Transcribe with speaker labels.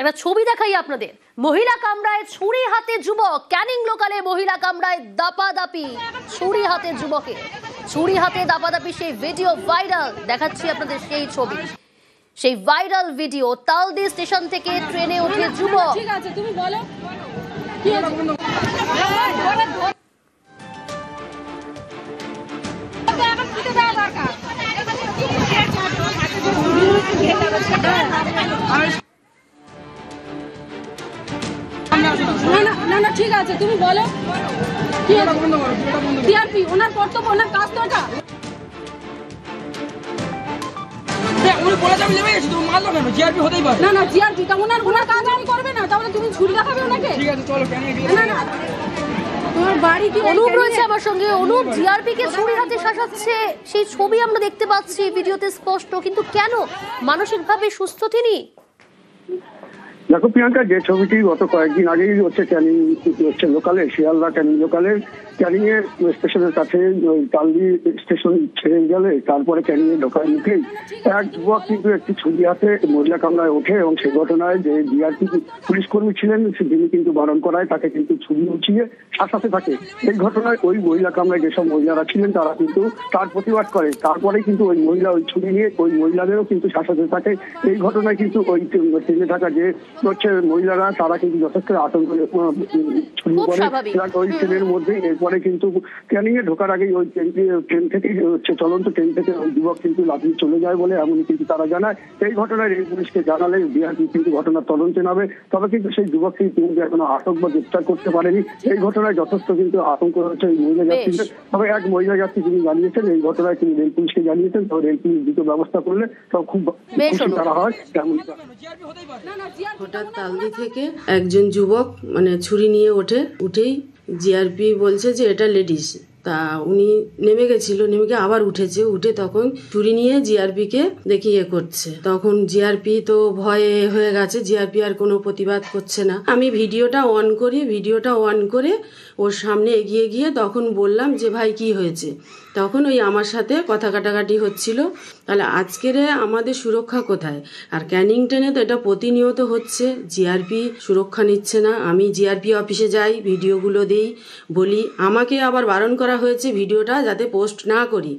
Speaker 1: এবার ছবি দেখাই আপনাদের। মহিলা কামরায় ছুরি হাতে যুবক, ক্যানিং লোকালে মহিলা কামরায় দাপাদাপি, ছুরি হাতে যুবকের, ছুরি হাতে দাপাদাপি, সেই ভিডিও ভাইরাল। দেখাচ্ছি আপনাদের সেই ছবি, সেই ভাইরাল ভিডিও। তালদি স্টেশন থেকে ট্রেনে ওঠে যুবক।
Speaker 2: ঠিক আছে, তুমি বলো না ঠিক আছে, তুমি বলো টিআরপি ওনার কর্তব্য, ওনার কাজ তো এটা। না না জিআরপি তা ওনার কাজ আমি করবে না, তাহলে তুমি ছুরি দেখাবে ওনাকে? ঠিক আছে চলো। না না তোমার বাড়ি কি?
Speaker 1: অনুপ রয়েছে আমার সঙ্গে। অনুপ, জিআরপি কে ছুরি হাতে শাসাচ্ছে, সেই ছবি আমরা দেখতে পাচ্ছি ভিডিওতে স্পষ্ট, কিন্তু কেন? মানসিকভাবে সুস্থ তিনি?
Speaker 3: দেখো প্রিয়াঙ্কা, যে ছবিটি গত কয়েকদিন আগেই হচ্ছে ক্যানিং হচ্ছে লোকালে, শিয়ালদা ক্যানিং লোকালে ক্যানিং এর স্টেশনের কাছে তালদি স্টেশন ছেড়ে গেলে তারপরে ক্যানিং এ ঢোকার মুখেই এক যুবক কিন্তু একটি ছুরি হাতে মহিলা কামরায় ওঠে এবং সেই ঘটনায় যে জিআরপি পুলিশ কর্মী ছিলেন তিনি কিন্তু বারণ করায় তাকে কিন্তু ছুরি উঁচিয়ে শাসাতে থাকে। এই ঘটনায় ওই মহিলা কামরায় যেসব মহিলারা ছিলেন তারা কিন্তু তার প্রতিবাদ করে, তারপরে কিন্তু ওই মহিলা ওই ছুরি নিয়ে ওই মহিলাদেরও কিন্তু শাসাতে থাকে। এই ঘটনায় কিন্তু ওই ট্রেনে থাকা যে হচ্ছে মহিলারা তারা কিন্তু যথেষ্ট আতঙ্ক ছড়িয়ে পড়ে ওই ট্রেনের মধ্যে। এরপরে কিন্তু ক্যানিং এ ঢোকার আগেই ওই ট্রেন থেকে হচ্ছে চলন্ত ট্রেন থেকে ওই যুবক কিন্তু লাফিয়ে চলে যায় বলে এমনই কিন্তু তারা জানায়। এই ঘটনায় রেল পুলিশকে জানালে বিআরপি কিন্তু ঘটনার তদন্তে নামে, তবে কিন্তু সেই যুবককে কিন্তু এখনো আটক বা গ্রেপ্তার করতে পারেনি। এই ঘটনায় যথেষ্ট কিন্তু আতঙ্ক রয়েছে এই মহিলা যাত্রীদের। তবে এক মহিলা যাত্রী তিনি জানিয়েছেন এই ঘটনায় তিনি রেল পুলিশকে জানিয়েছেন, তবে রেল পুলিশ দ্রুত ব্যবস্থা করলে তবে খুব খুশি তারা হয়। তেমন
Speaker 4: হঠাৎ তালদি থেকে একজন যুবক মানে ছুরি নিয়ে উঠেই জিআরপি বলছে যে এটা লেডিস। তা উনি নেমে গেছিল, নেমে গিয়ে আবার উঠে তখন ছুরি নিয়ে জিআরপিকে দেখি করছে। তখন জিআরপি তো ভয়ে হয়ে গেছে, জিআরপি আর কোনো প্রতিবাদ করছে না। আমি ভিডিওটা অন করে ওর সামনে এগিয়ে গিয়ে তখন বললাম যে ভাই কি হয়েছে। তখন ওই আমার সাথে কথা কাটাকাটি হচ্ছিল। তাহলে আজকের আমাদের সুরক্ষা কোথায়? আর ক্যানিং ট্রেনে তো এটা প্রতিনিয়ত হচ্ছে, জিআরপি সুরক্ষা নিচ্ছে না। আমি জিআরপি অফিসে যাই, ভিডিওগুলো দিই, বলি, আমাকে আবার বারণ করা হয়েছে ভিডিওটা যাতে পোস্ট না করি।